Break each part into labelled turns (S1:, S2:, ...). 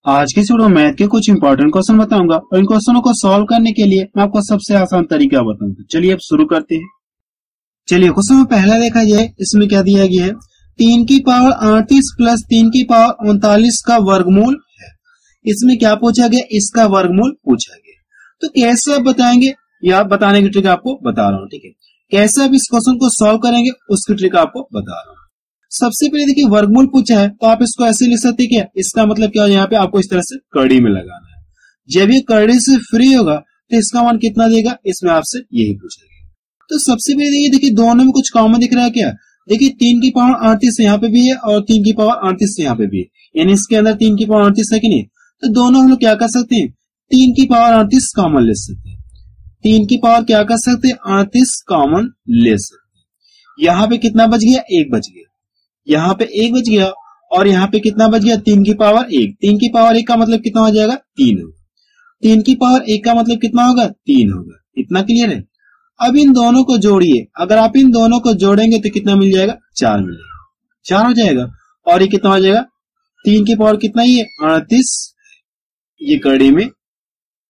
S1: आज के वीडियो में मैथ के कुछ इंपॉर्टेंट क्वेश्चन बताऊंगा और इन क्वेश्चनों को सॉल्व करने के लिए मैं आपको सबसे आसान तरीका बताऊंगा। चलिए अब शुरू करते हैं। चलिए क्वेश्चन में पहला देखा जाए, इसमें क्या दिया गया है, 3 की पावर 38 प्लस 3 की पावर 39 का वर्गमूल है। इसमें क्या पूछा गया, इसका वर्गमूल पूछा गया। तो कैसे आप बताएंगे, या बताने की ट्रिक आपको बता रहा हूँ। ठीक है, कैसे आप इस क्वेश्चन को सॉल्व करेंगे उसकी ट्रिक आपको बता रहा हूँ। सबसे पहले देखिए वर्गमूल पूछा है तो आप इसको ऐसे लिख सकते हैं। क्या इसका मतलब क्या है, यहाँ पे आपको इस तरह से कड़ी में लगाना है। जब ये कड़ी से फ्री होगा तो इसका मान कितना देगा, इसमें आपसे यही पूछेगा। तो सबसे पहले देखिए दोनों में कुछ कॉमन दिख रहा है। क्या देखिए 3 की पावर 38 यहाँ पे भी है और 3 की पावर 38 यहाँ पे भी है, यानी इसके अंदर 3 की पावर 38 है कि नहीं। तो दोनों हम लोग क्या कर सकते हैं, 3 की पावर 38 कॉमन ले सकते हैं। 3 की पावर क्या कर सकते हैं, 38 कॉमन ले सकते हैं। यहाँ पे कितना बच गया, 1 बच गया। यहाँ पे 1 बच गया और यहाँ पे कितना बच गया, 3 की पावर 1। 3 की पावर 1 का मतलब कितना हो जाएगा, 3 होगा। 3 की पावर 1 का मतलब कितना होगा, 3 होगा। इतना क्लियर है। अब इन दोनों को जोड़िए, अगर आप इन दोनों को जोड़ेंगे तो कितना मिल जाएगा, 4 मिलेगा। 4 हो जाएगा और ये कितना हो जाएगा, 3 की पावर कितना ही है, 38। ये कड़ी में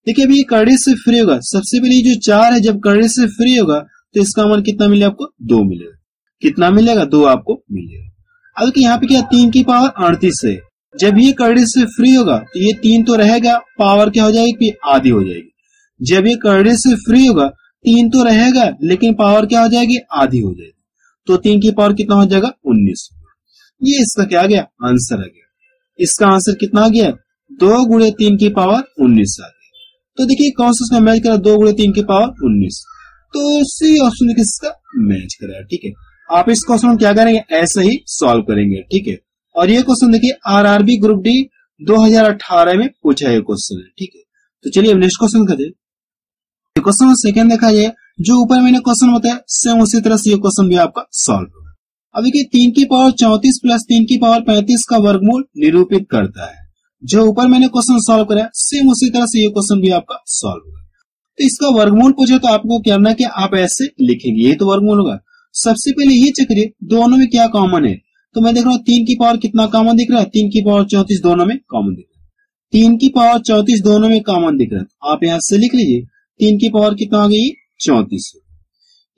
S1: देखिए अभी ये कड़ी से फ्री होगा। सबसे पहले जो 4 है जब कड़ी से फ्री होगा तो इसका मान कितना मिलेगा, आपको 2 मिलेगा। कितना मिलेगा, 2 आपको मिलेगा। अब यहाँ पे क्या, 3 की पावर 38 है। जब ये करड़ी से फ्री होगा तो ये 3 तो रहेगा, पावर क्या हो जाएगी, आधी हो जाएगी। जब ये करड़ी से फ्री होगा 3 तो रहेगा लेकिन पावर क्या हो जाएगी, आधी हो जाएगी। तो 3 की पावर कितना हो जाएगा, 19। ये इसका क्या आ गया, आंसर आ गया। इसका आंसर कितना आ गया, 2 गुणे 3 की पावर 19 आ गया। तो देखिए कौन सा उसका मैच करा, 2 गुणे 3 की पावर 19। तो सी ऑप्शन किसका मैच करा। ठीक है, आप इस क्वेश्चन क्या करेंगे, ऐसे ही सॉल्व करेंगे। ठीक है, और ये क्वेश्चन देखिए आरआरबी ग्रुप डी 2018 में पूछा है क्वेश्चन है। ठीक है, तो चलिए अब नेक्स्ट क्वेश्चन करते हैं। क्वेश्चन सेकंड देखा जाए, जो ऊपर मैंने क्वेश्चन बताया सेम उसी तरह से ये क्वेश्चन भी आपका सॉल्व होगा। अब देखिए 3 की पावर 34 प्लस 3 की पावर 35 का वर्गमूल निरूपित करता है। जो ऊपर मैंने क्वेश्चन सॉल्व कराया सेम उसी तरह से ये क्वेश्चन भी आपका सॉल्व होगा। तो इसका वर्गमूल पूछे तो आपको क्या करना है कि आप ऐसे लिखेंगे, यही तो वर्गमूल होगा। सबसे पहले ये चेक करिए दोनों में क्या कॉमन है। तो मैं देख रहा हूँ 3 की पावर कितना कॉमन दिख रहा है, 3 की पावर 34 दोनों में कॉमन दिख रहा है। 3 की पावर 34 दोनों में कॉमन दिख रहा है। आप यहां से लिख लीजिए 3 की पावर कितना आ गई, 34।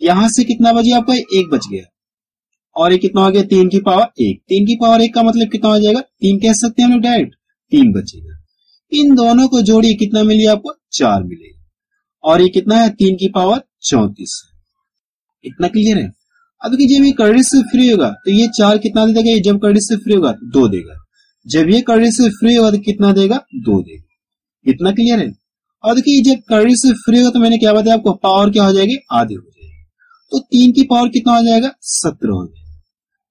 S1: यहां से कितना बच गया आपका, 1 बच गया और ये कितना हो गया, 3 की पावर 1। 3 की पावर 1 का मतलब कितना हो जाएगा, 3 कह सकते हैं हम लोग डायरेक्ट, 3 बचेगा। इन दोनों को जोड़िए कितना मिलेगा आपको, 4 मिलेगा और ये कितना है, 3 की पावर 34। इतना क्लियर है। अब देखिए जब ये करड़ी से फ्री होगा तो ये 4 कितना दे देगा, जब करड़ी से फ्री होगा 2 देगा। जब ये करड़ी से फ्री होगा तो कितना देगा, 2 देगा। इतना क्लियर है। और देखिए जब करड़ी से फ्री होगा तो मैंने क्या बताया आपको, पावर क्या हो जाएगी, आधी हो जाएगी। तो 3 की पावर कितना हो जाएगा, 17 हो जाएगा,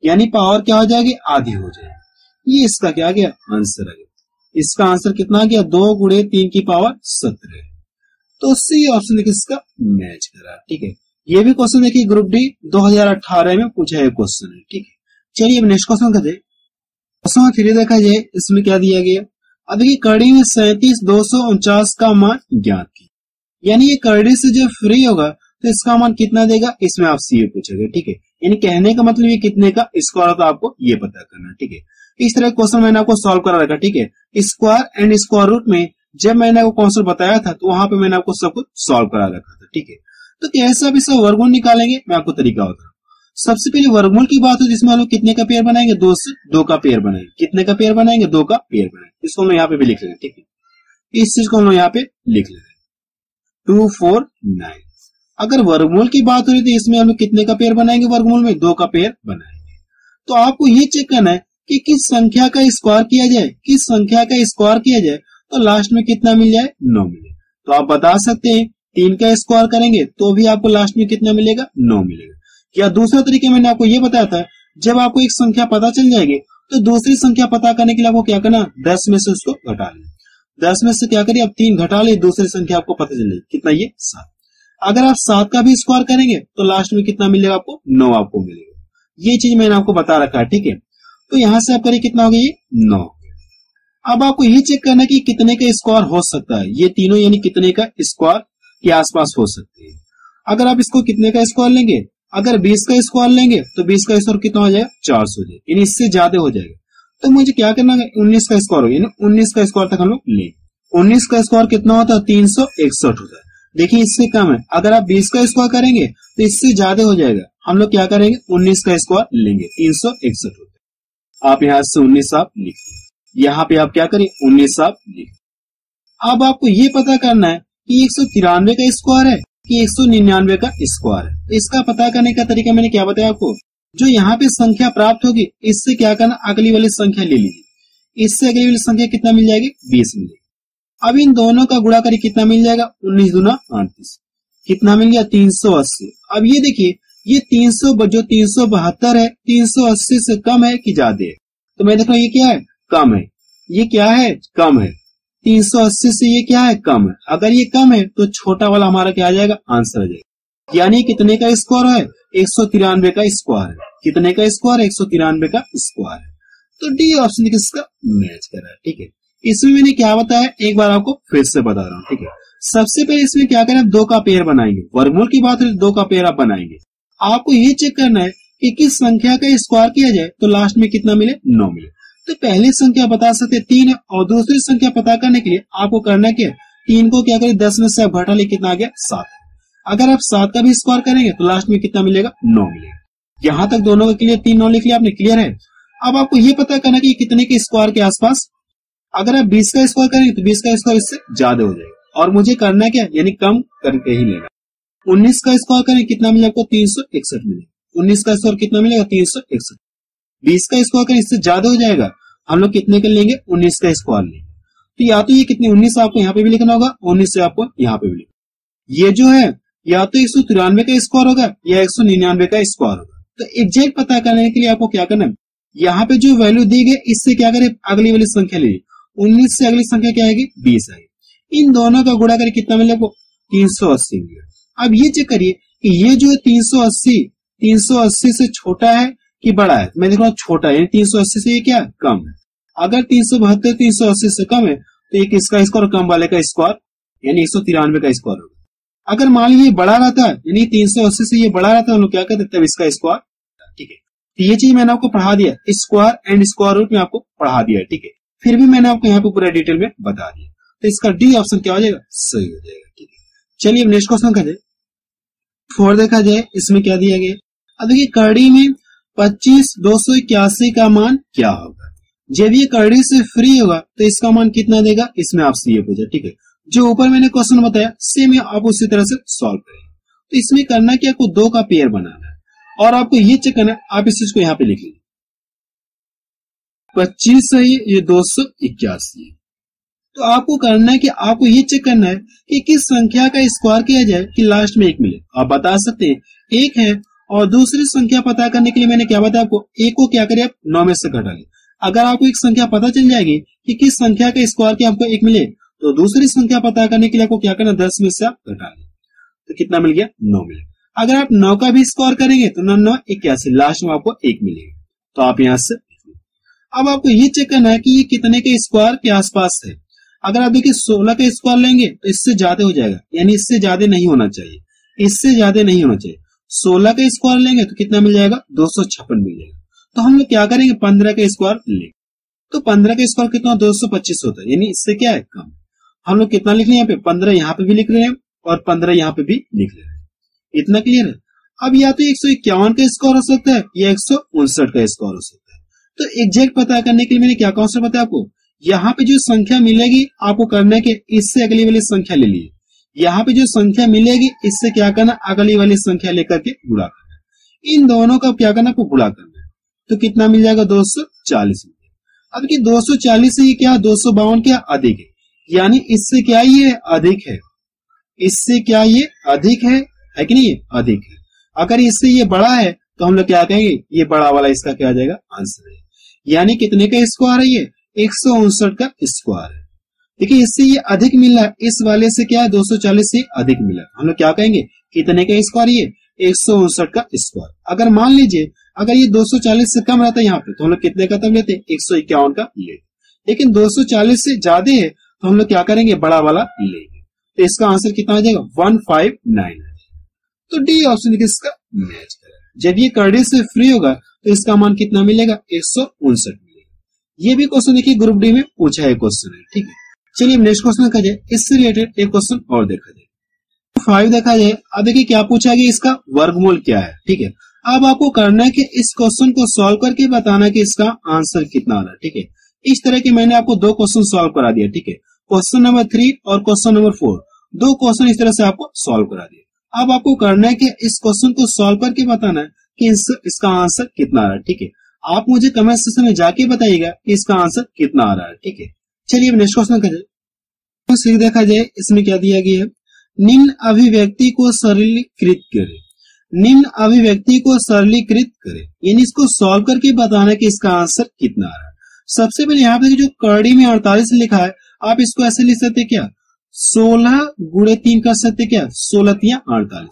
S1: यानी पावर क्या हो जाएगी, आधी हो जाएगी। ये इसका क्या आ गया, आंसर आ गया। इसका आंसर कितना आ गया, 2 गुणे 3 की पावर 17। तो सी ऑप्शन किसका मैच करा। ठीक है, ये भी क्वेश्चन देखिए ग्रुप डी 2018 में पूछा है क्वेश्चन है। ठीक है, चलिए अब नेक्स्ट क्वेश्चन करते हैं। क्वेश्चन फिर देखा जाए इसमें क्या दिया गया। अब देखिए कड़ी में 37,249 का मान ज्ञात की, यानी ये कड़ी से जब फ्री होगा तो इसका मान कितना देगा, इसमें आपसे ये पूछेगा। ठीक है, यानी कहने का मतलब ये कितने का स्क्वायर होता है आपको ये पता करना। ठीक है, इस तरह क्वेश्चन मैंने आपको सॉल्व करा रखा। ठीक है, स्क्वायर एंड स्क्वायर रूट में जब मैंने आपको कॉन्सेप्ट बताया था तो वहां पे मैंने आपको सब कुछ सॉल्व करा रखा था। ठीक है, तो कैसे आप इसका वर्गमूल निकालेंगे मैं आपको तरीका बता रहा हूं। सबसे पहले वर्गमूल की बात हो जिसमें हम लोग कितने का पेयर बनाएंगे, 2 से 2 का पेयर बनाएंगे। कितने का पेयर बनाएंगे, 2 का पेयर बनाएंगे। इसको हम यहाँ पे भी लिख लेंगे। ठीक है, इस चीज को हम लोग यहाँ पे लिख लेंगे 2 4 9। अगर वर्गमूल की बात हो रही तो इसमें हम लोग कितने का पेयर बनाएंगे, वर्गमूल में 2 का पेयर बनाएंगे। तो आपको ये चेक करना है कि किस संख्या का स्क्वायर किया जाए, किस संख्या का स्क्वायर किया जाए तो लास्ट में कितना मिल जाए, 9 मिले। तो आप बता सकते हैं 3 का स्क्वायर करेंगे तो भी आपको लास्ट में कितना मिलेगा, 9 मिलेगा। या दूसरा तरीके मैंने आपको ये बताया था, जब आपको एक संख्या पता चल जाएगी तो दूसरी संख्या पता करने के लिए आपको क्या करना, 10 में से उसको घटा लेना। 10 में से क्या करिए, आप 3 घटा ले, दूसरी संख्या आपको पता चल जाएगी कितना, ये 7। अगर आप 7 का भी स्क्वायर करेंगे तो लास्ट में कितना मिलेगा आपको, 9 आपको मिलेगा। ये चीज मैंने आपको बता रखा है। ठीक है, तो यहां से आप करिए कितना हो गया, ये 9। अब आपको ये चेक करना कि कितने का स्क्वायर हो सकता है, ये तीनों यानी कितने का स्क्वायर के आसपास हो सकते हैं। अगर आप इसको कितने का स्क्वायर लेंगे, अगर 20 का स्क्वायर लेंगे तो 20 का स्क्वायर कितना हो जाएगा, 400 हो जाएगा, यानी इससे ज्यादा हो जाएगा। तो मुझे क्या करना है, 19 का स्क्वायर हो गया, 19 का स्क्वायर तक हम लोग ले। 19 का स्क्वायर कितना होता है, 361 होता है। देखिए इससे कम है, अगर आप 20 का स्क्वायर करेंगे तो इससे ज्यादा हो जाएगा। हम लोग क्या करेंगे, 19 का स्क्वायर लेंगे, 361 होता है। आप यहां से 19 आप लिखिए, यहाँ पे आप क्या करें, 19 आप लिखिए। अब आपको ये पता करना है कि 193 का स्क्वायर है कि 199 का स्क्वायर है। इसका पता करने का तरीका मैंने क्या बताया आपको, जो यहाँ पे संख्या प्राप्त होगी इससे क्या करना, अगली वाली संख्या ले लीजिए। इससे अगली वाली संख्या कितना मिल जाएगी, 20 मिलेगी। अब इन दोनों का गुणा करिए, कितना मिल जाएगा, 19 दूना 38, कितना मिल गया, 380। अब ये देखिए, ये 300 जो 372 है, 380 से कम है कि ज्यादा है, तो मैं देख रहा हूँ ये क्या है, कम है। ये क्या है, कम है। 380 से ये क्या है, कम है। अगर ये कम है तो छोटा वाला हमारा क्या आ जाएगा, आंसर आ जाएगा। यानी कितने का स्क्वायर है, 193 का स्क्वायर है। कितने का स्क्वायर, 193 का स्क्वायर है। तो डी ऑप्शन इसका मैच कर रहा है। ठीक है, इसमें मैंने क्या बताया, एक बार आपको फिर से बता रहा हूँ। ठीक है, सबसे पहले इसमें क्या करें, आप 2 का पेयर बनाएंगे। वर्गमूल की बात है, 2 का पेयर आप बनाएंगे। आपको ये चेक करना है कि किस संख्या का स्क्वायर किया जाए तो लास्ट में कितना मिले, 9 मिले। तो पहली संख्या बता सकते 3 है, और दूसरी संख्या पता करने के लिए आपको करना क्या, 3 को क्या करें, 10 में से आप घटा ले, कितना आ गया, 7। अगर आप 7 का भी स्क्वायर करेंगे तो लास्ट में कितना मिलेगा, 9 मिलेगा। यहां तक दोनों का क्लियर, 3 9 लिख लिया आपने, क्लियर है। अब आपको ये पता करना कि कितने के स्क्वायर के आसपास। अगर आप 20 का स्क्वायर करेंगे तो 20 का स्क्वायर इससे ज्यादा हो जाएगा, और मुझे करना क्या, यानी कम करके ही लेना। 19 का स्क्वायर करेंगे, कितना मिलेगा आपको, 361 मिलेगा। 19 का स्क्वायर कितना मिलेगा, 361। 20 का स्क्वायर करेंगे, इससे ज्यादा हो जाएगा, हम लोग कितने का लेंगे, 19 का स्क्वायर लेंगे। तो या तो ये कितने, 19 आपको यहाँ पे भी लिखना होगा, 19 से आपको यहाँ पे भी लिखना। ये जो है या तो 193 का स्क्वायर होगा या 199 का स्क्वायर होगा। तो एग्जैक्ट पता करने के लिए आपको क्या करना है, यहाँ पे जो वैल्यू दी गई इससे क्या करें, अगली वाली संख्या ले। 19 से अगली संख्या क्या आएगी, 20 आएगी। इन दोनों का गुणा करके कितना मिलेगा, 380 मिलेगा। अब ये चेक करिए कि ये जो 380 से छोटा है कि बड़ा है। मैं देख रहा हूँ छोटा है, यानी 380 से ये क्या है, कम है। अगर 372 380 से कम है तो ये किसका स्क्वायर, कम वाले का स्क्वायर, यानी 193 का स्क्वायर होगा। अगर मान लीजिए बड़ा रहता है, यानी 380 से ये बड़ा रहता है, हम लोग क्या करते हैं, तब इसका स्क्वायर। ठीक है, तो ये चीज मैंने आपको पढ़ा दिया, स्क्वायर एंड स्क्वायर रूट में आपको पढ़ा दिया है। ठीक है, फिर भी मैंने आपको यहाँ पे पूरा डिटेल में बता दिया, तो इसका डी ऑप्शन क्या हो जाएगा, सही हो जाएगा। ठीक है, चलिए अब नेक्स्ट क्वेश्चन का जाए 4 देखा जाए, इसमें क्या दिया गया। अब देखिए कड़ी में 25,281 का मान क्या होगा। जब ये कड़ी से फ्री होगा तो इसका मान कितना देगा, इसमें आपसे ये पूछा। ठीक है, जो ऊपर मैंने क्वेश्चन बताया सेम आप उसी तरह से सॉल्व करेंगे। तो इसमें करना क्या, आपको 2 का पेयर बनाना है, और आपको ये चेक करना है, आप इस चीज को यहाँ पे लिख लीजिए, 25 है ये 281 है। तो आपको करना है कि आपको ये चेक करना है कि किस संख्या का स्क्वायर किया जाए कि लास्ट में 1 मिले। आप बता सकते हैं 1 है, और दूसरी संख्या पता करने के लिए मैंने क्या बताया आपको, 1 को क्या करें आप 9 में से घटा लें। अगर आपको एक संख्या पता चल जाएगी कि किस संख्या के स्क्वायर के आपको 1 मिले, तो दूसरी संख्या पता करने के लिए आपको क्या करना, 10 में से आप घटा लें, तो कितना मिल गया, 9 मिलेगा। अगर आप 9 का भी स्क्वायर करेंगे तो 9 9 81, लास्ट में आपको 1 मिलेगा। तो आप यहां से अब आपको ये चेक करना है कि ये कितने के स्क्वायर के आसपास है। अगर आप देखिए 16 का स्क्वायर लेंगे तो इससे ज्यादा हो जाएगा, यानी इससे ज्यादा नहीं होना चाहिए, इससे ज्यादा नहीं होना चाहिए। 16 का स्क्वायर लेंगे तो कितना मिल जाएगा, 256 मिल जाएगा। तो हम लोग क्या करेंगे, 15 का स्क्वायर लेंगे, तो 15 का स्क्वायर कितना, 225 होता है, यानी इससे क्या है, कम। हम लोग कितना लिख रहे हैं यहाँ पे, 15 यहाँ पे भी लिख रहे हैं और 15 यहाँ पे भी लिख रहे हैं। इतना क्लियर है। अब या तो 151 का स्क्वायर हो सकता है या 159 का स्क्वायर हो सकता है। तो एग्जैक्ट पता करने के लिए मैंने क्या कॉन्सेप्ट बताया आपको, यहाँ पे जो संख्या मिलेगी आपको करना के इससे अगली वाली संख्या ले लीजिए। यहाँ पे जो संख्या मिलेगी इससे क्या करना, अगली वाली संख्या लेकर के गुणा करना। इन दोनों का क्या करना, आपको गुणा करना है, तो कितना मिल जाएगा, 240। अब कि 240 से ये क्या, 252 क्या अधिक है, यानी इससे क्या ये अधिक है, इससे क्या ये अधिक है कि नहीं, अधिक है। अगर इससे ये बड़ा है तो हम लोग क्या कहेंगे, ये बड़ा वाला इसका क्या आ जाएगा, आंसर है। यानी कितने का स्क्वायर है, ये 159 का स्क्वायर है। देखिए इससे ये अधिक मिला है, इस वाले से क्या है, 240 से अधिक मिला, हम लोग क्या कहेंगे, कितने का स्क्वायर, ये 159 का स्क्वायर। अगर मान लीजिए अगर ये 240 से कम रहता है यहाँ पे, तो हम लोग कितने का तब लेते, 151 का लेते। लेकिन 240 से ज्यादा है तो हम लोग क्या करेंगे, बड़ा वाला लेंगे। तो इसका आंसर कितना आ जाएगा, 159। तो डी ऑप्शन इसका मैच करेगा। जब ये कर्डी से फ्री होगा तो इसका मान कितना मिलेगा, 159 मिलेगा। ये भी क्वेश्चन देखिए ग्रुप डी में पूछा है क्वेश्चन है, ठीक है। चलिए नेक्स्ट क्वेश्चन देखा जाए, इससे रिलेटेड एक क्वेश्चन और देखा जाए। 5 देखा जाए, अब देखिए क्या पूछा गया, इसका वर्गमूल क्या है, ठीक है। अब आपको करना है कि इस क्वेश्चन को सॉल्व करके बताना कि इसका आंसर कितना आ रहा है, ठीक है। इस तरह के मैंने आपको दो क्वेश्चन सॉल्व करा दिया, ठीक है। क्वेश्चन नंबर 3 और क्वेश्चन नंबर 4, दो क्वेश्चन इस तरह से आपको सॉल्व करा दिया। अब आपको करना है कि इस क्वेश्चन को सॉल्व करके बताना है कि इसका आंसर कितना आ रहा है, ठीक है। आप मुझे कमेंट सेक्शन में जाके बताइएगा कि इसका आंसर कितना आ रहा है, ठीक है। चलिए नेक्स्ट क्वेश्चन देखा जाए, इसमें क्या दिया गया है, निम्न अभिव्यक्ति को सरलीकृत करें। निम्न अभिव्यक्ति को सरलीकृत करें, यानी इसको सॉल्व करके बताना कि इसका आंसर कितना आ रहा है। सबसे पहले यहाँ पे जो कड़ी में 48 लिखा है, आप इसको ऐसे लिख सकते क्या, 16 गुणे 3 कर सकते क्या, 16 3 48,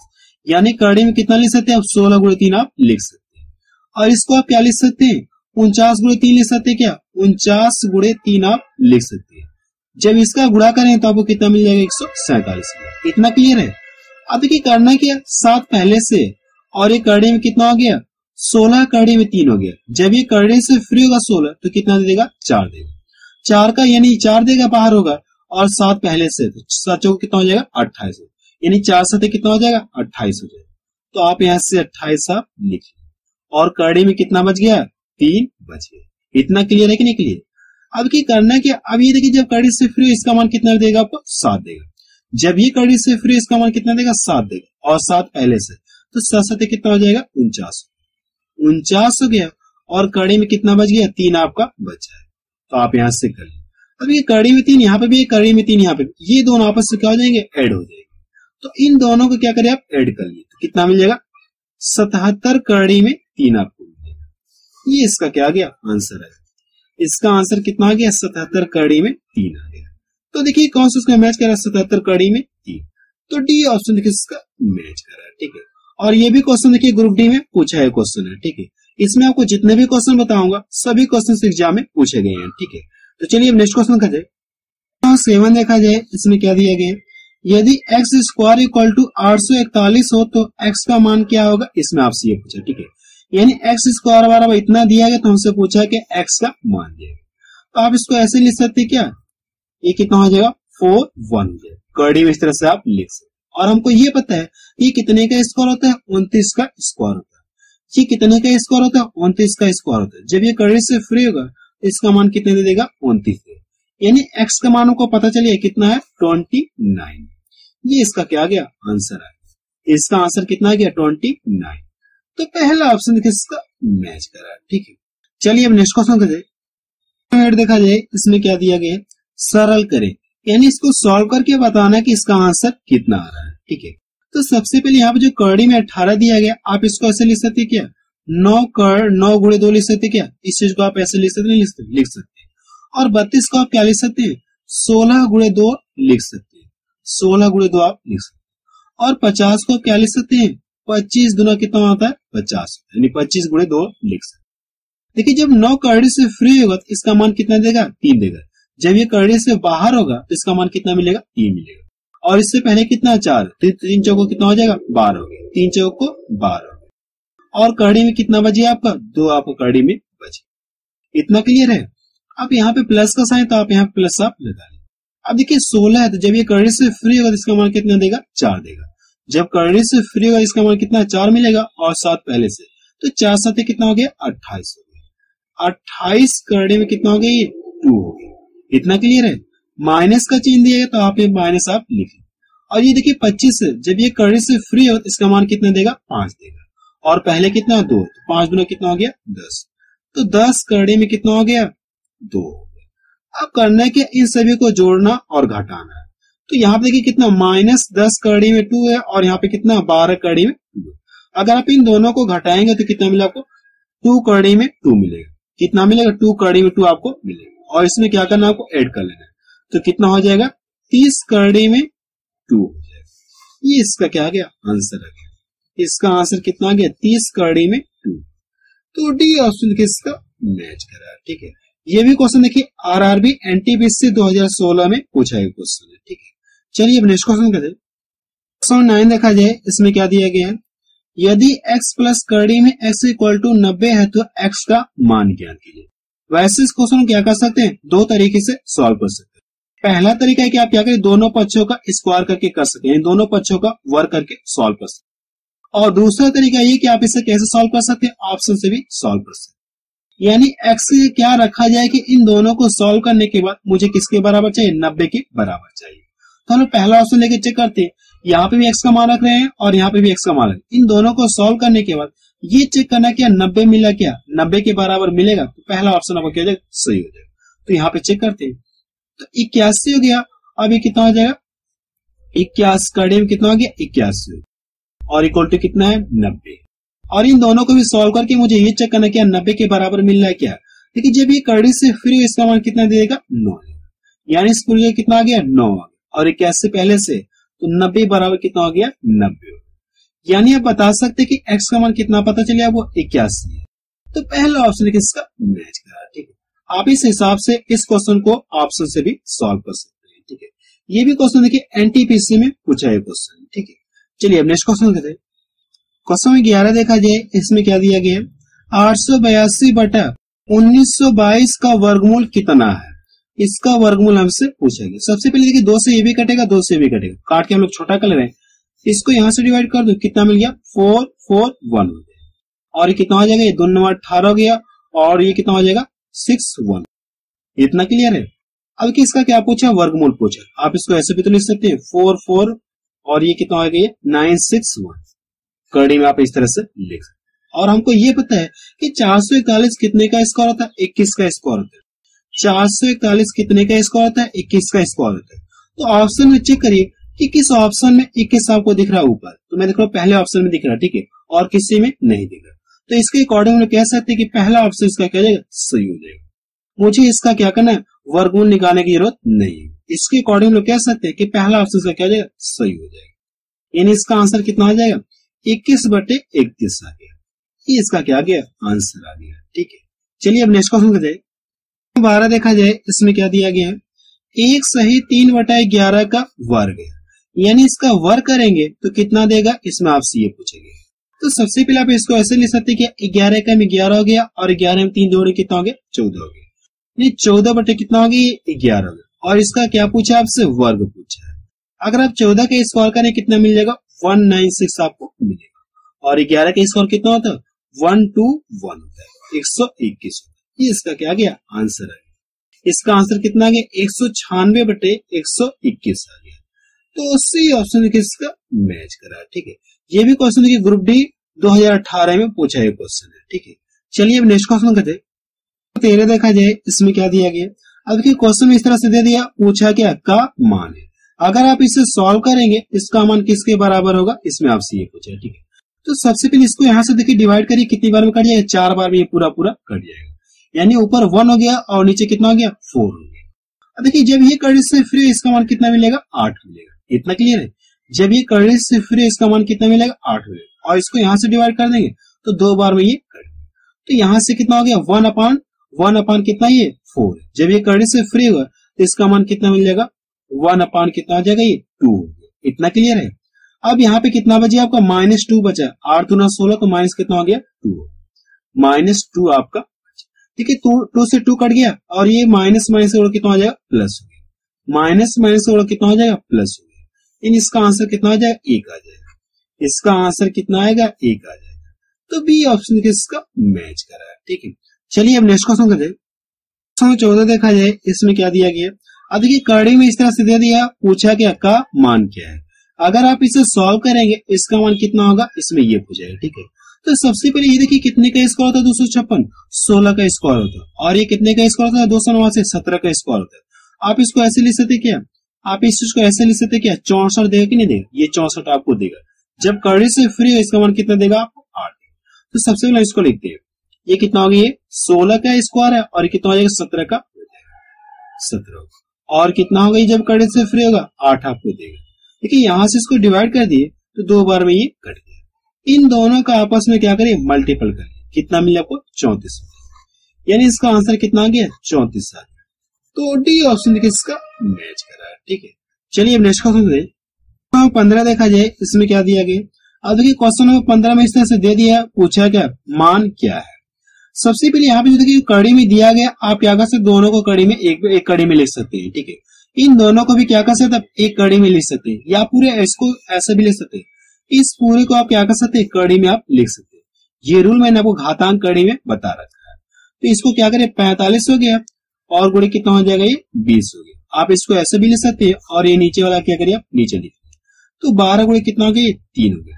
S1: यानी कड़ी में कितना लिख सकते हैं आप, 16 गुणे 3 आप लिख सकते हैं। और इसको आप क्या लिख सकते हैं, 49 गुणे 3 लिख सकते हैं क्या, 49 गुणे 3 आप लिख सकते हैं। जब इसका गुणा करें तो आपको कितना मिल जाएगा, 147। इतना क्लियर है। अब देखिए करना क्या, 7 पहले से और ये कड़ी में कितना हो गया, 16 कड़ी में 3 हो गया। जब ये कड़ी से फ्री होगा 16 तो कितना दे देगा, 4 देगा। 4 का यानी 4 देगा बाहर होगा, और 7 पहले से, तो 7 को कितना हो जाएगा, 28, यानी 4 से कितना हो जाएगा, 28 हो जाएगा। तो आप यहाँ से 28 आप लिख लीजिए, और कड़ी में कितना बच गया, 3 बच गया। इतना क्लियर है कि नहीं क्लियर। अब की करना है कि अब ये देखिए, जब कड़ी से फ्री इसका मान कितना देगा आपको, 7 देगा। जब ये कड़ी से फ्री इसका मान कितना देगा, 7 देगा, और 7 पहले से, तो 7 कितना हो जाएगा, 49 हो गया। और कड़ी में कितना बच गया, 3 आपका बचा है। तो आप यहां से कर लीजिए। अब ये कड़ी में 3 यहाँ पे भी, कड़ी में 3 यहाँ पे, ये दोनों आपस में क्या हो जाएंगे, ऐड हो जाएंगे। तो इन दोनों को क्या करें आप, ऐड कर लीजिए। तो कितना मिल जाएगा, 77 कड़ी में 3 आपको मिलेगा। ये इसका क्या आ गया, आंसर है। इसका आंसर कितना आ गया, 77 कड़ी में 3 आ गया। तो देखिए कौन सा उसका मैच कर रहा है, 77 कड़ी में 3। तो डी ऑप्शन देखिए इसका मैच कर रहा है, ठीक है। और ये भी क्वेश्चन देखिए ग्रुप डी में पूछा है क्वेश्चन है, ठीक है। इसमें आपको जितने भी क्वेश्चन बताऊंगा सभी क्वेश्चन एग्जाम में पूछे गए हैं, ठीक है। तो चलिए अब नेक्स्ट क्वेश्चन देखा जाए। 7 देखा जाए, इसमें क्या दिया गया, यदि एक्स स्क्वायर इक्वल टू 841 हो तो एक्स का मान क्या होगा, इसमें आपसे ये पूछा, ठीक है। यानी एक्स स्क्वायर बराबर इतना दिया गया, तो हमसे पूछा है कि एक्स का मान दिया गया। तो आप इसको ऐसे लिख सकते क्या, ये कितना हो जाएगा, 4 1 कड़ी में इस तरह से आप लिख सकते। और हमको ये पता है ये कितने का स्क्वायर होता है, 29 का स्क्वायर होता है। ये कितने का स्क्वायर होता है, 29 का स्क्वायर होता है। जब ये कड़ी से फ्री होगा तो इसका मान कितने दे देगा, 29 देगा। यानी एक्स का मान को पता चलिए कितना है, 29। ये इसका क्या आ गया, आंसर है। इसका आंसर कितना आ गया, 29। तो पहला ऑप्शन किसका मैच कर रहा है, ठीक है। चलिए अब नेक्स्ट क्वेश्चन देखा जाए, इसमें क्या दिया गया, सरल करें, यानी इसको सॉल्व करके बताना कि इसका आंसर कितना आ रहा है, ठीक है। तो सबसे पहले यहाँ पे जो कड़ी में 18 दिया गया, आप इसको ऐसे लिख सकते क्या, 9 गुणे 2 लिख सकते क्या, इस चीज को आप ऐसे लिख सकते, नहीं लिख सकते। और 32 को आप क्या लिख सकते हैं, 16 गुणे 2 लिख सकते हैं, 16 गुणे 2 आप लिख सकते हैं। और 50 को आप क्या लिख सकते हैं, 25 गुना कितना होता है, 50, यानी 25 गुणे 2 लिख सकते। देखिए जब 9 कड़ी से फ्री होगा तो इसका मान कितना देगा, 3 देगा। जब ये कड़ी से बाहर होगा तो इसका मान कितना मिलेगा, 3 मिलेगा। और इससे पहले कितना, 4, 3 चौको कितना हो जाएगा, 12 हो गया। 3 चौक को 12 हो गया। और कड़ी में कितना बचे आपका, 2 आपको कड़ी में बचे। इतना क्लियर है। अब यहाँ पे प्लस का साइन, तो आप यहाँ प्लस आप लगा लें। अब देखिए 16 है, तो जब ये कड़ी से फ्री होगा तो इसका मान कितना देगा, 4 देगा। जब कड़ी से फ्री होगा इसका मान कितना, 4 मिलेगा। और 7 पहले से, तो 4 7 कितना हो गया, 28 हो गया। 28 कड़ी में कितना हो गया, ये 2 हो गया। इतना क्लियर है। माइनस का चिन्ह दिया गया तो आप ये माइनस आप लिखें। और ये देखिए 25 है, जब ये कड़ी से फ्री हो तो इसका मान कितना देगा, 5 देगा। और पहले कितना, 2, तो 5 गुना कितना हो गया, 10। तो 10 कड़ी में कितना हो गया, 2 हो गया। अब करना है कि इन सभी को जोड़ना और घटाना है। तो यहाँ पे देखिए कितना, -10 कड़ी में 2 है, और यहाँ पे कितना, 12 कड़ी में 2। अगर आप इन दोनों को घटाएंगे तो कितना मिला आपको, 2 कड़ी में 2 मिलेगा। कितना मिलेगा, 2 कड़ी में 2 आपको मिलेगा। और इसमें क्या करना है, आपको ऐड कर लेना है। तो कितना हो जाएगा, 30 कड़ी में 2 हो जाएगा। ये इसका क्या आ गया, आंसर आ गया। इसका आंसर कितना आ गया, 30 कड़ी में 2। तो डी ऑप्शन किसका मैच कर रहा है, ठीक है। ये भी क्वेश्चन देखिए आरआरबी एनटीपीसी 2016 में पूछा है क्वेश्चन है, ठीक है। चलिए अब नेक्स्ट क्वेश्चन करते हैं। क्वेश्चन 9 देखा जाए, इसमें क्या दिया गया है, यदि x प्लस कड़ी में x इक्वल टू 90 है तो x का मान ज्ञात कीजिए। वैसे इस क्वेश्चन को क्या कर सकते हैं, दो तरीके से सॉल्व कर सकते हैं। पहला तरीका है कि आप क्या करें, दोनों पक्षों का स्क्वायर करके कर सकते हैं, दोनों पक्षों का वर्ग करके सॉल्व कर सकते हैं। और दूसरा तरीका ये कि आप इसे कैसे सॉल्व कर सकते हैं, ऑप्शन से भी सॉल्व कर सकते हैं। यानी x से क्या रखा जाए कि इन दोनों को सॉल्व करने के बाद मुझे किसके बराबर चाहिए, 90 के बराबर चाहिए। तो हम पहला ऑप्शन लेके चेक करते हैं, यहाँ पे भी x का मान रख रहे हैं और यहाँ पे भी x का मान रख रहे हैं। इन दोनों को सॉल्व करने के बाद ये चेक करना क्या 90 मिला, क्या 90 के बराबर मिलेगा, तो पहला ऑप्शन आपको क्या हो जाएगा, सही हो जाएगा। तो यहाँ पे चेक करते हैं, तो 81 हो गया। अब ये कितना हो जाएगा, 81 कड़ी में कितना हो गया, 81 और इक्वल टू कितना है, 90। और इन दोनों को भी सॉल्व करके मुझे ये चेक करना क्या 90 के बराबर मिल रहा है क्या। देखिए जब ये कड़ी से फ्री इसका मान कितना देगा, 9, यानी इस पूरे कितना आ गया, 9 आ गया। और 81 से पहले से तो 90 बराबर कितना हो गया, 90। यानी आप बता सकते कि x का मान कितना पता चलिए, वो 81 है। तो पहला ऑप्शन किसका मैच करा, ठीक है। आप इस हिसाब से इस क्वेश्चन को ऑप्शन से भी सॉल्व कर सकते हैं, ठीक है। ये भी क्वेश्चन देखिए एनटीपीसी में पूछा है क्वेश्चन, ठीक है। चलिए अब नेक्स्ट क्वेश्चन करते हैं। क्वेश्चन में 11 देखा जाए, इसमें क्या दिया गया है, 882 बटा 1922 का वर्गमूल कितना है, इसका वर्गमूल हमसे पूछा गया। सबसे पहले देखिए 2 से ये भी कटेगा, 2 से भी कटेगा, काट के हम लोग छोटा कर ले रहे हैं। इसको यहां से डिवाइड कर दो, कितना मिल गया, 4 4 1 हो गया। और ये कितना हो जाएगा, ये 2 9 18 हो गया। और ये कितना हो जाएगा, 6 1। इतना क्लियर है। अब किसका क्या पूछा, वर्गमूल पूछा। आप इसको ऐसे भी तो लिख सकते हैं 4 4 और ये कितना हो गया, 9 6 1। कड़ी में आप इस तरह से लिख सकते हैं। और हमको ये पता है कि 441 कितने का स्क्वायर होता है, 21 का स्क्वायर होता है। 441 कितने का स्क्वायर होता है, 21 का स्क्वायर होता है। तो ऑप्शन में चेक करिए कि किस ऑप्शन में 21 आपको दिख रहा है ऊपर, तो मैं देख रहा हूँ पहले ऑप्शन में दिख रहा है, ठीक है, और किसी में नहीं दिख रहा। तो इसके अकॉर्डिंग हम कह सकते हैं कि पहला ऑप्शन इसका क्या हो जाएगा, सही हो जाएगा। मुझे इसका क्या करना है, वर्गमूल निकालने की जरूरत नहीं है। इसके अकॉर्डिंग हम कह सकते हैं कि पहला ऑप्शन इसका क्या हो जाएगा, सही हो जाएगा। यानी इसका आंसर कितना आ जाएगा, 21 बटे 31 आ गया। ये इसका क्या आ गया, आंसर आ गया, ठीक है। चलिए अब नेक्स्ट क्वेश्चन करते हैं। 12 देखा जाए, इसमें क्या दिया गया है, 1 सही 3 बटा 11 का वर्ग है। यानी इसका वर्ग करेंगे तो कितना देगा, इसमें आपसे ये पूछेंगे। तो सबसे पहले आप इसको ऐसे लिख सकते हैं कि 11 का में 11 हो गया और 11 में 3 जोड़े कितना हो गया, 14 हो गया। ये 14 बटे कितना हो गया, 11 हो गया। और इसका क्या पूछा आपसे, वर्ग पूछा है। अगर आप 14 का स्क्वायर करें कितना मिल जाएगा, 196 आपको मिलेगा। और 11 का स्क्वायर कितना होता है, 121 होता है, 121। ये इसका क्या गया, आंसर है। इसका आंसर कितना आ गया, 196 बटे 121 आ गया। तो सी ऑप्शन किसका मैच करा, ठीक है। ये भी क्वेश्चन देखिए ग्रुप डी 2018 में पूछा है क्वेश्चन है, ठीक है। चलिए अब नेक्स्ट क्वेश्चन करते हैं। 13 देखा जाए, इसमें क्या दिया गया। अब देखिए क्वेश्चन में इस तरह से दे दिया, पूछा क्या का मान है। अगर आप इसे सॉल्व करेंगे इसका मान किसके बराबर होगा, इसमें आपसे ये पूछा है, ठीक है। तो सबसे पहले इसको यहां से देखिए डिवाइड करिए, कितनी बार में कट जाएगा, 4 बार में ये पूरा पूरा कट जाएगा। यानी ऊपर 1 हो गया और नीचे कितना हो गया, 4 हो गया। अब देखिए जब ये कड़ी से फ्री है इसका मान कितना मिलेगा, 8 मिलेगा। इतना क्लियर है। जब ये कड़ी से फ्री है इसका मान कितना मिलेगा, 8 मिलेगा। और इसको यहां से डिवाइड कर देंगे तो 2 बार में ये कट। तो यहां से कितना हो गया, 1 अपान कितना, ये 4। जब ये कड़ी से फ्री होगा तो इसका मान कितना मिल जाएगा, 1 अपान कितना हो जाएगा, ये 2 हो गया। इतना क्लियर है। अब यहाँ पे कितना बचा आपका, -2 बचा। 8 दूना 16 तो माइनस कितना हो गया, 2। -2 आपका, ठीक है। 2 से 2 कट गया और ये माइनस माइनस से कितना हो जाएगा, प्लस हो गया। माइनस माइनस से कितना हो जाएगा, प्लस हो गया। इन इसका आंसर कितना हो जाएगा, 1 आ जाएगा। इसका आंसर कितना आएगा, 1 आ जाएगा। तो बी ऑप्शन किसका मैच कर रहा है, ठीक है। चलिए अब नेक्स्ट क्वेश्चन करते हैं। 14 देखा जाए, इसमें क्या दिया गया। अब देखिए कड़ी में इस तरह से दे दिया, पूछा क्या का मान क्या है। अगर आप इसे सॉल्व करेंगे इसका मान कितना होगा, इसमें ये पूछेगा, ठीक है। तो सबसे पहले ये देखिए कितने का स्क्वायर होता है, 256, 16 का स्क्वायर होता है। और ये कितने का स्क्वायर होता है, 289, 17 का स्क्वायर होता है। आप इसको ऐसे लिख सकते क्या, आप इस चीज को ऐसे लिख सकते क्या, 64 देगा कि नहीं देगा, ये 64 आपको देगा। जब कड़ी से फ्री है इसका मान कितना देगा आपको, 8। तो सबसे पहले इसको लिखते हैं, ये कितना हो गया, ये 16 का स्क्वायर है और ये कितना हो जाएगा, 17 का 17। और कितना होगा, जब कड़ी से फ्री होगा 8 आपको देगा। देखिए यहां से इसको डिवाइड कर दिए तो 2 बार में ये कट गया। इन दोनों का आपस में क्या करिए, मल्टीपल करिए। कितना मिला आपको, 34। यानी इसका आंसर कितना आ गया, 34 आ गया। तो डी ऑप्शन इसका मैच कर रहा है, ठीक है। चलिए अब नेक्स्ट क्वेश्चन देखिए। 15 देखा जाए, इसमें क्या दिया गया। अब देखिए क्वेश्चन नंबर 15 में इस तरह से दे दिया, पूछा क्या मान क्या है। सबसे पहले यहाँ पे जो देखिए कड़ी में दिया गया, आप क्या कर सकते दोनों को कड़ी में एक कड़ी में लिख सकते हैं, ठीक है। इन दोनों को भी क्या कर सकते हैं एक कड़ी में लिख सकते हैं, या पूरे इसको ऐसे भी लिख सकते हैं। इस पूरे को आप क्या कर सकते हैं कड़ी में आप लिख सकते हैं। ये रूल मैंने आपको घातांक कड़ी में बता रखा है। तो इसको क्या करें 45 हो गया और गुणे कितना हो जाएगा ये 20 हो गया। आप इसको ऐसे भी लिख सकते हैं और ये नीचे वाला क्या करिए आप नीचे लिख, तो 12 गुणे कितना हो गया 3 हो गया।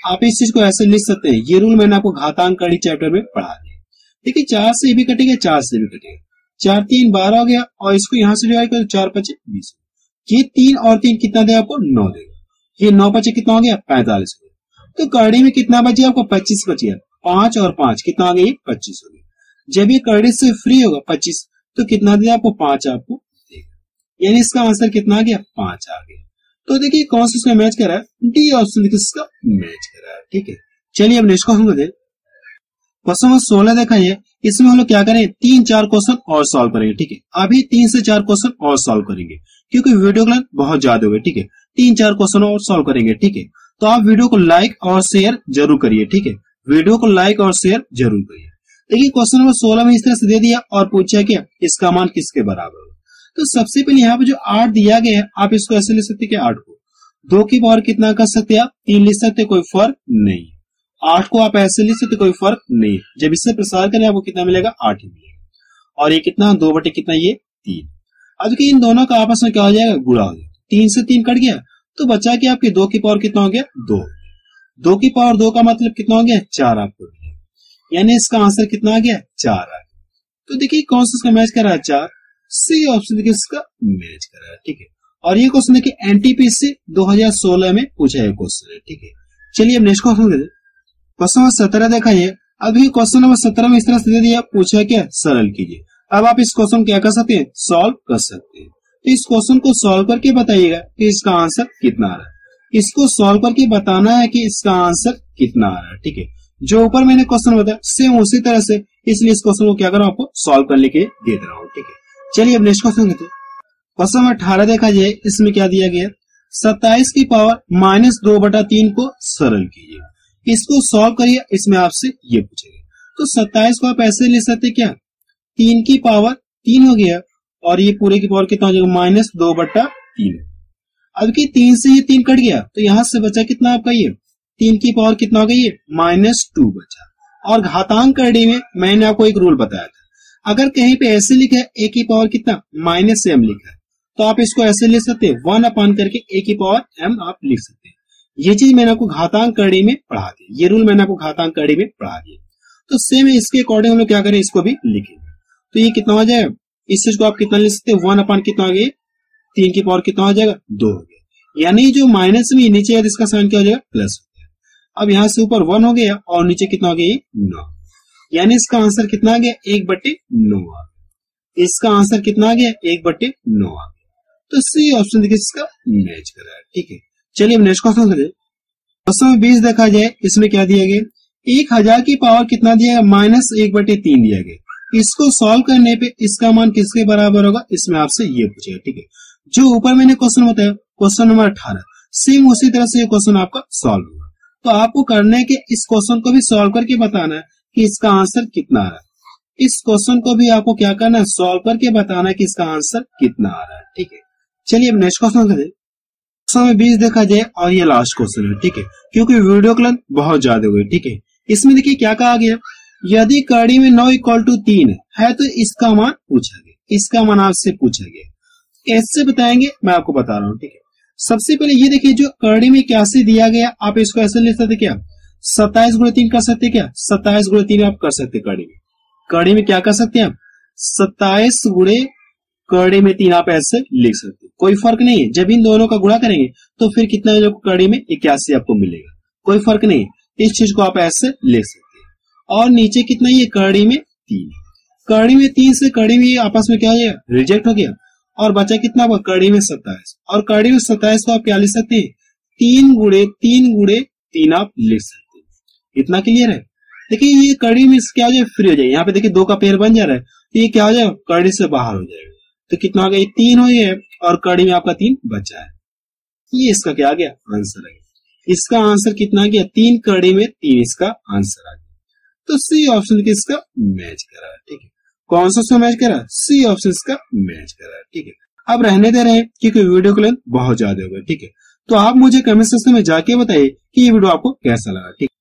S1: आप इस चीज को ऐसे लिख सकते हैं। ये रूल मैंने आपको घातांक कड़ी चैप्टर में पढ़ा दिया। देखिए 4 से भी कटेगा 4 से भी कटेगा, 4 3 12 हो गया और इसको यहां से डिवाइड करो 4 5 20। ये 3 और 3 कितना देगा आपको 9 देगा। ये 9 5 कितना हो गया 45 हो गया। तो कड़ी में कितना बचे आपको 25 बच गया। 5 और 5 कितना आ गया 25 हो गया। जब ये कड़ी से फ्री होगा 25 तो कितना देगा आपको 5 आपको देगा, यानी इसका आंसर कितना आ गया 5 आ गया। तो देखिए कौन सा इसका मैच कर रहा है, डी ऑप्शन इसका मैच कर रहा है, ठीक है। चलिए अब नेक्स्ट क्वेश्चन को देखें। क्वेश्चन नंबर 16 देखा है, इसमें हम लोग क्या करें 3-4 क्वेश्चन और सॉल्व करेंगे, ठीक है। अभी 3 से 4 क्वेश्चन और सॉल्व करेंगे क्योंकि वीडियो का लेंथ बहुत ज्यादा हुए, ठीक है। 3-4 क्वेश्चन और सॉल्व करेंगे, ठीक है। तो आप वीडियो को लाइक और शेयर जरूर करिए, ठीक है। वीडियो को लाइक और शेयर जरूर करिए। देखिए क्वेश्चन नंबर 16 में इस तरह से दे दिया और पूछा क्या इसका मान किसके बराबर हो। तो सबसे पहले यहाँ पे जो 8 दिया गया है, आप इसको ऐसे लिख सकते हैं 8 को 2 की पावर कितना कर सकते हैं आप 3 लिख सकते, कोई फर्क नहीं। 8 को आप ऐसे लिख सकते कोई फर्क नहीं। जब इससे प्रसार करें आपको कितना मिलेगा 8 ही मिलेगा। और ये कितना 2 बटे कितना ये 3। अब देखिए इन दोनों का आपस में क्या हो जाएगा गुणा हो जाएगा। 3 से 3 कट गया तो बचा कि आपके 2 की पावर कितना हो गया 2। 2 की पावर 2 का मतलब कितना हो गया 4 आपको मिलेगा, यानी इसका आंसर कितना आ गया 4 आ गया। तो देखिए कौन सा इसका मैच कर रहा है 4, सी ऑप्शन देखिए इसका मैच कर रहा है, ठीक है। और ये क्वेश्चन देखिए एनटीपीसी 2016 में पूछा है क्वेश्चन है, ठीक है। चलिए अब नेक्स्ट क्वेश्चन देते। क्वेश्चन नंबर 17 देखा है। अभी क्वेश्चन नंबर 17 में इस तरह से दे दिया, पूछा क्या सरल कीजिए। अब आप इस क्वेश्चन क्या कर सकते हैं सॉल्व कर सकते हैं। तो इस क्वेश्चन को सॉल्व करके बताइएगा कि इसका आंसर कितना आ रहा है। इसको सॉल्व करके बताना है कि इसका आंसर कितना आ रहा है, ठीक है। जो ऊपर मैंने क्वेश्चन बताया सेम उसी तरह से, इसलिए इस क्वेश्चन को क्या करो आपको सॉल्व करने के दे रहा हूं, ठीक है। चलिए अब नेक्स्ट क्वेश्चन देखते हैं। क्वेश्चन नंबर 18 देखा जाए, इसमें क्या दिया गया 27 की पावर -2/3 को सरल कीजिए। इसको सॉल्व करिए, इसमें आपसे ये पूछेगा। तो 27 को आप ऐसे ले सकते क्या 3 की पावर 3 हो गया और ये पूरे की पावर कितना हो जाएगा -2/3। अब की 3 से ये 3 कट गया तो यहां से बचा कितना आपका ये 3 की पावर कितना हो गई ये -2 बचा। और घातांक करने में मैंने आपको एक रूल बताया था, अगर कहीं पे ऐसे लिखा है a की पावर कितना -m लिखा है तो आप इसको ऐसे लिख सकते हैं 1 करके a की पावर m आप लिख सकते हैं। ये चीज मैंने आपको घातांक करने में पढ़ा दी, ये रूल मैंने आपको घातांक करने में पढ़ा दिया। तो सेम इसके अकॉर्डिंग हम लोग क्या करें इसको भी लिखेंगे। तो ये कितना हो जाएगा, इस चीज को आप कितना लिख सकते हैं 1 कितना हो गया 3 की पावर कितना हो जाएगा 2 हो गया, यानी जो माइनस में नीचे है इसका साइन क्या हो जाएगा प्लस हो गया। अब यहां से ऊपर 1 हो गया और नीचे कितना हो गया 9, यानी इसका आंसर कितना आ गया 1/9 आ गया। इसका आंसर कितना आ गया 1/9 आ गया। तो सी ऑप्शन देखिए इसका मैच कर रहा है, ठीक है। चलिए अब नेक्स्ट क्वेश्चन करें। क्वेश्चन 20 देखा जाए, इसमें क्या दिया गया 1000 की पावर कितना दिया गया -1/3 दिया गया। इसको सॉल्व करने पे इसका मान किसके बराबर होगा, इसमें आपसे ये पूछेगा, ठीक है। जो ऊपर मैंने क्वेश्चन बताया क्वेश्चन नंबर 18 सेम उसी तरह से ये क्वेश्चन आपका सॉल्व होगा। तो आपको करना है कि इस क्वेश्चन को भी सॉल्व करके बताना है कि इसका आंसर कितना आ रहा है। इस क्वेश्चन को भी आपको क्या करना है सॉल्व करके बताना है कि इसका आंसर कितना आ रहा है, ठीक है। चलिए अब नेक्स्ट क्वेश्चन करें। क्वेश्चन 20 देखा जाए और ये लास्ट क्वेश्चन है, ठीक है, क्योंकि वीडियो का लेंथ बहुत ज्यादा हुई, ठीक है। इसमें देखिए क्या कहा गया, यदि कड़ी में 9 = 3 है तो इसका मान पूछा गया, इसका मान आपसे पूछा गया। कैसे बताएंगे मैं आपको बता रहा हूं, ठीक है। सबसे पहले ये देखिए जो कड़ी में क्या से दिया गया, आप इसको ऐसे लिख सकते क्या 27 × 3 कर सकते क्या 27 × 3 आप कर सकते। कड़ी में क्या कर सकते हैं आप 27 × कड़ी में 3 आप ऐसे लिख सकते, कोई फर्क नहीं है। जब इन दोनों का गुणा करेंगे तो फिर कितना जो कड़ी में 81 आपको मिलेगा, कोई फर्क नहीं है। इस चीज को आप ऐसे लिख सकते हैं। और नीचे कितना ये कड़ी में 3, कड़ी में 3 से कड़ी में आपस में क्या हो गया रिजेक्ट हो गया और बचा कितना कड़ी में 27। और कड़ी में 27 को आप क्या लिख सकते हैं 3 × 3 आप लिख सकते हैं। इतना क्लियर है। देखिए ये कड़ी में क्या हो जाए फ्री हो जाए, यहाँ पे देखिए 2 का पेयर बन जा रहा है तो ये क्या हो जाएगा कड़ी से बाहर हो जाएगा। तो कितना आ गया 3 हो गया और कड़ी में आपका 3 बचा है। ये इसका क्या आ गया आंसर आ गया। इसका आंसर कितना आ गया 3 कड़ी में 3 इसका आंसर आ गया। तो सी ऑप्शन किसका मैच कर रहा है, ठीक है। कौन सा उसका मैच कर रहा है, सी ऑप्शन इसका मैच कर रहा है, ठीक है। अब रहने दे रहे हैं क्योंकि वीडियो की लेंथ बहुत ज्यादा हो गई, ठीक है। तो आप मुझे कमेंट सेक्शन में जाके बताइए कि ये वीडियो आपको कैसा लगा, ठीक है।